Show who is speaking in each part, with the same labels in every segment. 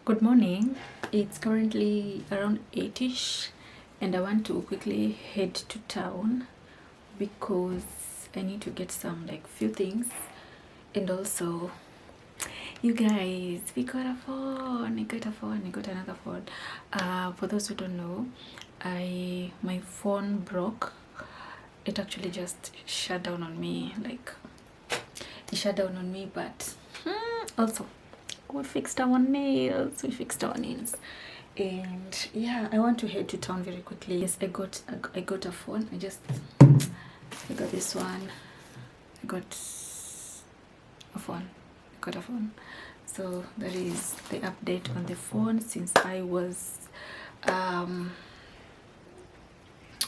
Speaker 1: Good morning. It's currently around 8ish and I want to quickly head to town because I need to get some few things. And also, you guys, we got a phone. I got another phone. For those who don't know, my phone broke. It actually just shut down on me, but also we fixed our nails. And yeah, I want to head to town very quickly. Yes, I got a phone. I got this one. I got a phone. So that is the update on the phone. Since I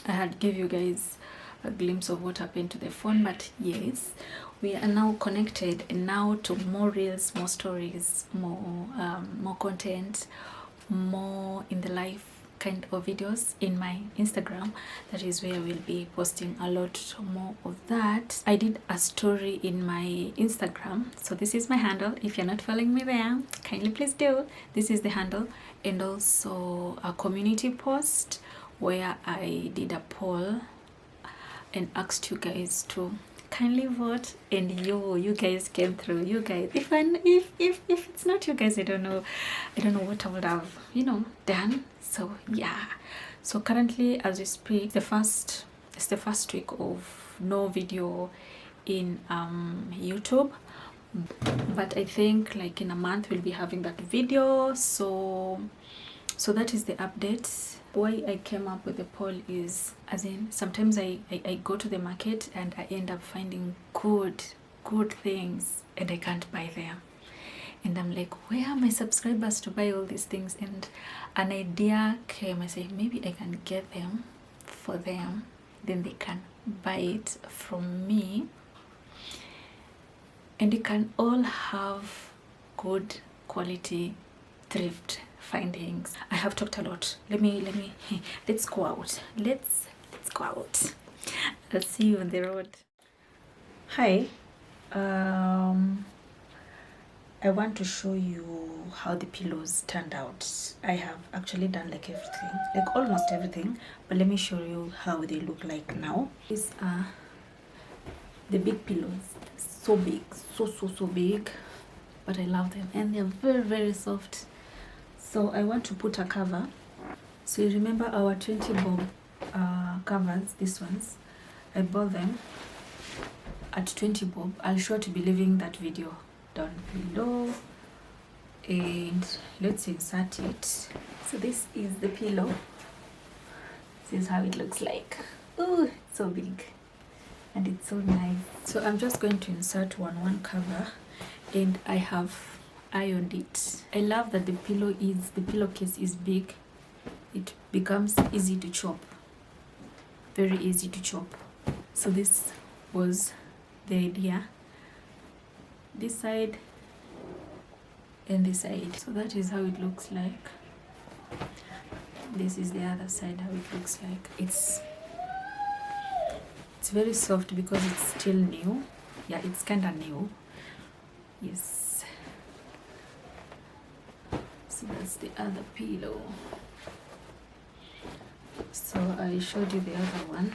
Speaker 1: had give you guys a glimpse of what happened to the phone, but yes, we are now connected, and now to more reels, more stories, more content, more in the life kind of videos in my Instagram. That is where I will be posting a lot more of that. I did a story in my Instagram, so this is my handle. If you're not following me there, kindly please do. This is the handle. And also a community post where I did a poll and asked you guys to kindly vote, and you guys came through. You guys, if it's not you guys, I don't know what I would have done. So yeah, so currently as we speak, it's the first week of no video in YouTube, but I think in a month we'll be having that video. So that is the update. Why I came up with the poll is, as in, sometimes I go to the market and I end up finding good things and I can't buy them, and I'm like, where are my subscribers to buy all these things? And an idea came. I say, maybe I can get them for them, then they can buy it from me, and you can all have good quality thrift findings. I have talked a lot. Let's go out. Let's go out. I'll see you on the road. Hi. I want to show you how the pillows turned out. I have actually done everything, almost everything, but let me show you how they look like now. These are the big pillows. So big, so big, but I love them, and they're very soft. So I want to put a cover. So you remember our 20 bob covers, these ones, I bought them at 20 bob. I'll sure to be leaving that video down below, and let's insert it. So this is the pillow. This is how it looks like. Oh, so big, and it's so nice. So I'm just going to insert one cover, and I have ironed it. I love that the pillowcase is big. It becomes easy to chop, very easy to chop. So this was the idea, this side and this side. So that is how it looks like. This is the other side, how it looks like. It's very soft because it's still new. Yeah, it's kind of new. Yes. So that's the other pillow. So I showed you the other one.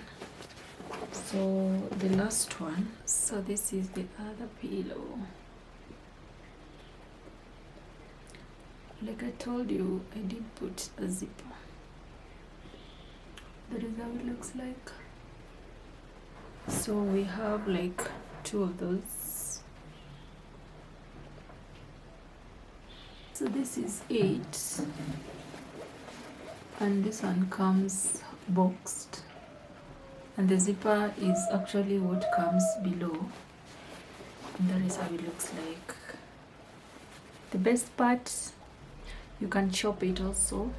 Speaker 1: So the last one. So this is the other pillow. Like I told you, I did put a zipper. That is how it looks like. So we have two of those. So this is 8, and this one comes boxed, and the zipper is actually what comes below, and that is how it looks like. The best part, you can chop it also.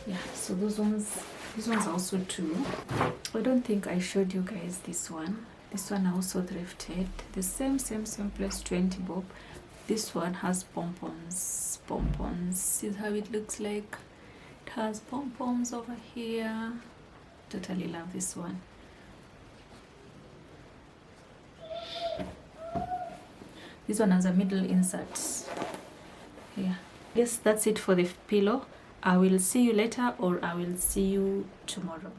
Speaker 1: Yeah, so these ones are also 2. I don't think I showed you guys this one. This one I also thrifted. The same place, 20 bob. This one has pom-poms. This is how it looks like. It has pom-poms over here. Totally love this one. This one has a middle insert here. Yes, that's it for the pillow. I will see you later, or I will see you tomorrow.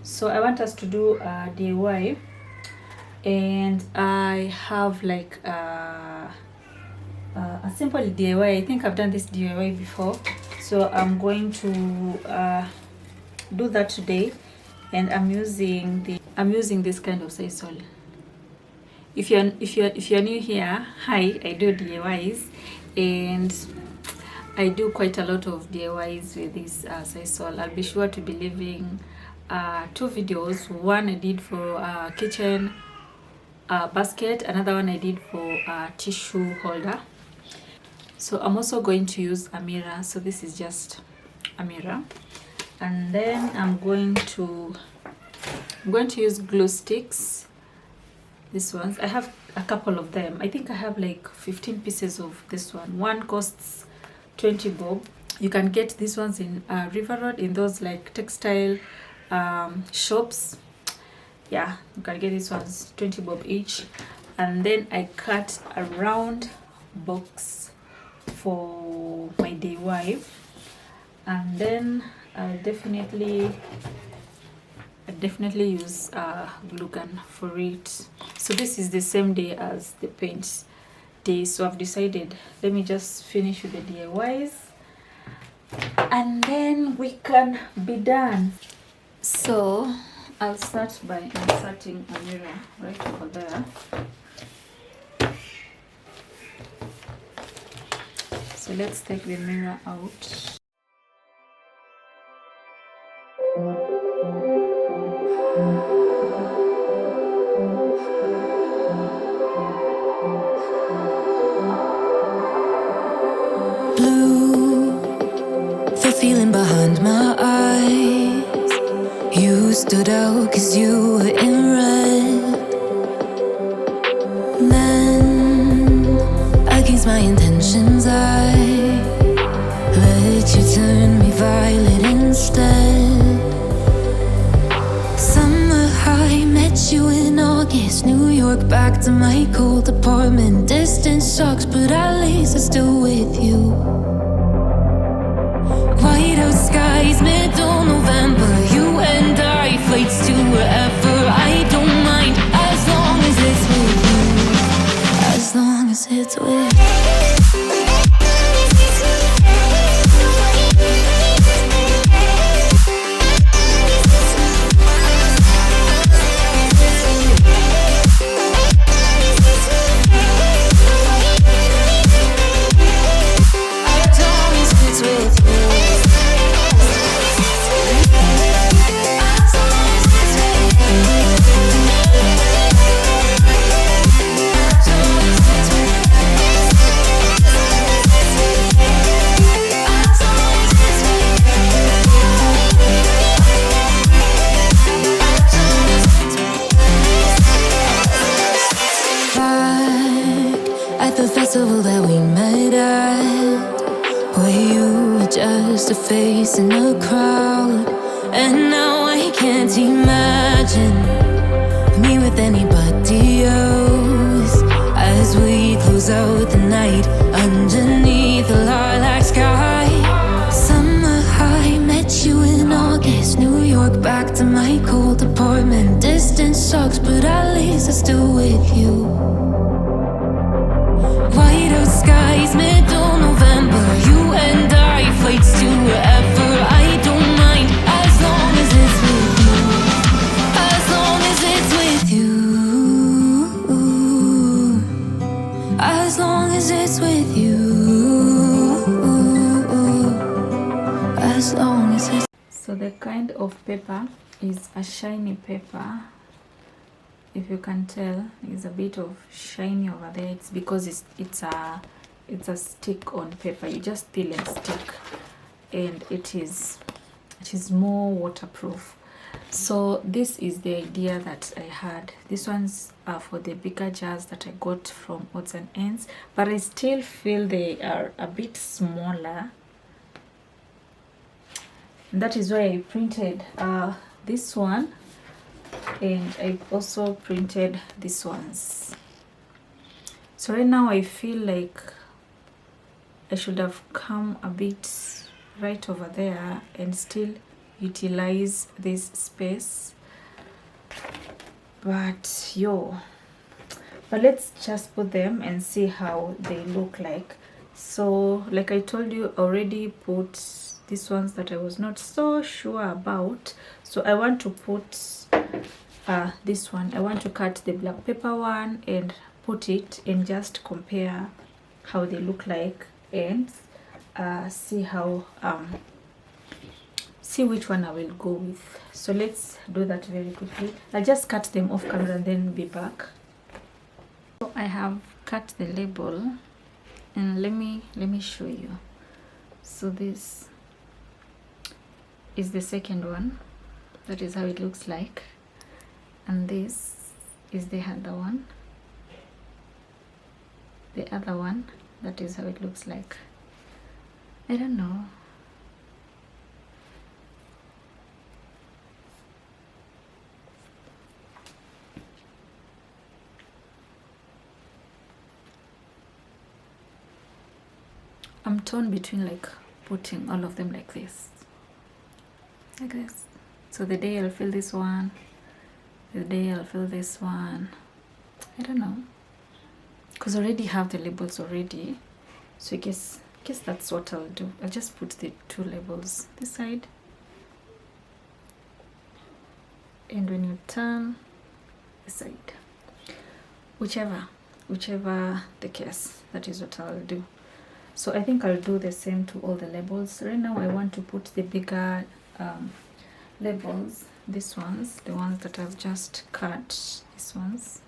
Speaker 1: So I want us to do a DIY, and I have like a simple DIY. I think I've done this DIY before, so I'm going to do that today, and I'm using this kind of sisal. If you're new here, hi, I do DIYs, and I do quite a lot of DIYs with this sisal. I'll be sure to be leaving 2 videos. One I did for kitchen basket, another one I did for tissue holder. So I'm also going to use a mirror. So this is just a mirror, and then I'm going to use glue sticks. These ones, I have a couple of them. I think I have like 15 pieces of this one. One costs 20 bob. You can get these ones in River Road, in those like textile shops. Yeah, you can get these ones 20 bob each. And then I cut a round box for my DIY, and then I'll definitely use glue gun for it. So this is the same day as the paint day, so I've decided, let me just finish with the DIYs and then we can be done. So I'll start by inserting a mirror right over there. So let's take the mirror out.
Speaker 2: Blue, the feeling behind my eyes. You stood out 'cause you were in red. Then, against my intentions, I let you turn me violet instead. Summer high, met you in August. New York, back to my cold apartment. Distance sucks, but at least I'm still with you. White out skies, middle November. You and I, flights to wherever. I don't mind, as long as it's with you. As long as it's with you. Festival that we met at, where you were just a face in a crowd. And now I can't imagine me with anybody else, as we close out the night underneath the lilac sky. Summer high, met you in August. New York, back to my cold apartment. Distance sucks, but at least I'm still with you. White out skies, middle November. You and I, flights to wherever. I don't mind, as long as it's with you. As long as it's with you. As long as it's with you. As long as it's.
Speaker 1: So the kind of paper is a shiny paper. If you can tell, there's a bit of shiny over there. It's because it's a stick on paper. You just peel and stick, and it is more waterproof. So this is the idea that I had. These ones are for the bigger jars that I got from odds and ends, but I still feel they are a bit smaller. And that is why I printed this one. And I also printed these ones. So right now I feel like I should have come a bit right over there and still utilize this space, but let's just put them and see how they look like. So like I told you, already put these ones that I was not so sure about. So I want to put this one. I want to cut the black paper one and put it and just compare how they look like, and see how see which one I will go with. So let's do that very quickly. I'll just cut them off camera and then be back. So I have cut the label, and let me show you. So this is the second one. That is how it looks like. And this is the other one. The other one, that is how it looks like. I don't know. I'm torn between like putting all of them like this. Like this. So the day I'll fill this one, the day I'll fill this one. I don't know, because I already have the labels already, so I guess guess that's what I'll do. I'll just put the 2 labels this side, and when you turn this side, whichever the case, that is what I'll do. So I think I'll do the same to all the labels. Right now I want to put the bigger labels, these ones, the ones that I've just cut, these ones.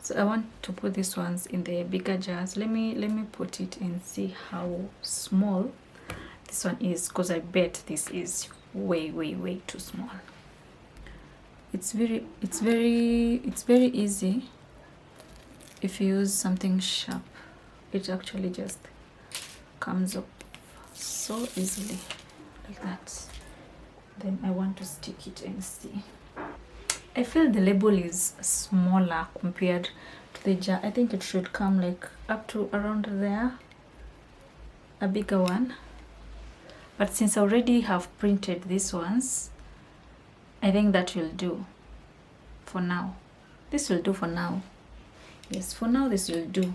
Speaker 1: So I want to put these ones in the bigger jars. Let me put it and see how small this one is, because I bet this is way too small. It's very easy if you use something sharp. It actually just comes up so easily like that. Then I want to stick it and see. I feel the label is smaller compared to the jar. I think it should come like up to around there, a bigger one. But since I already have printed these ones, I think that will do for now. This will do for now. Yes, for now this will do.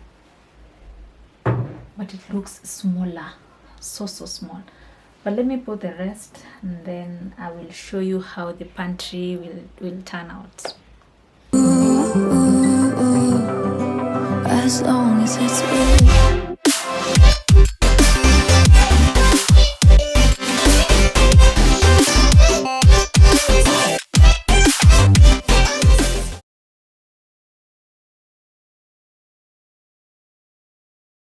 Speaker 1: But it looks smaller, so small. But let me put the rest, and then I will show you how the pantry will turn out.
Speaker 2: As long as it's real.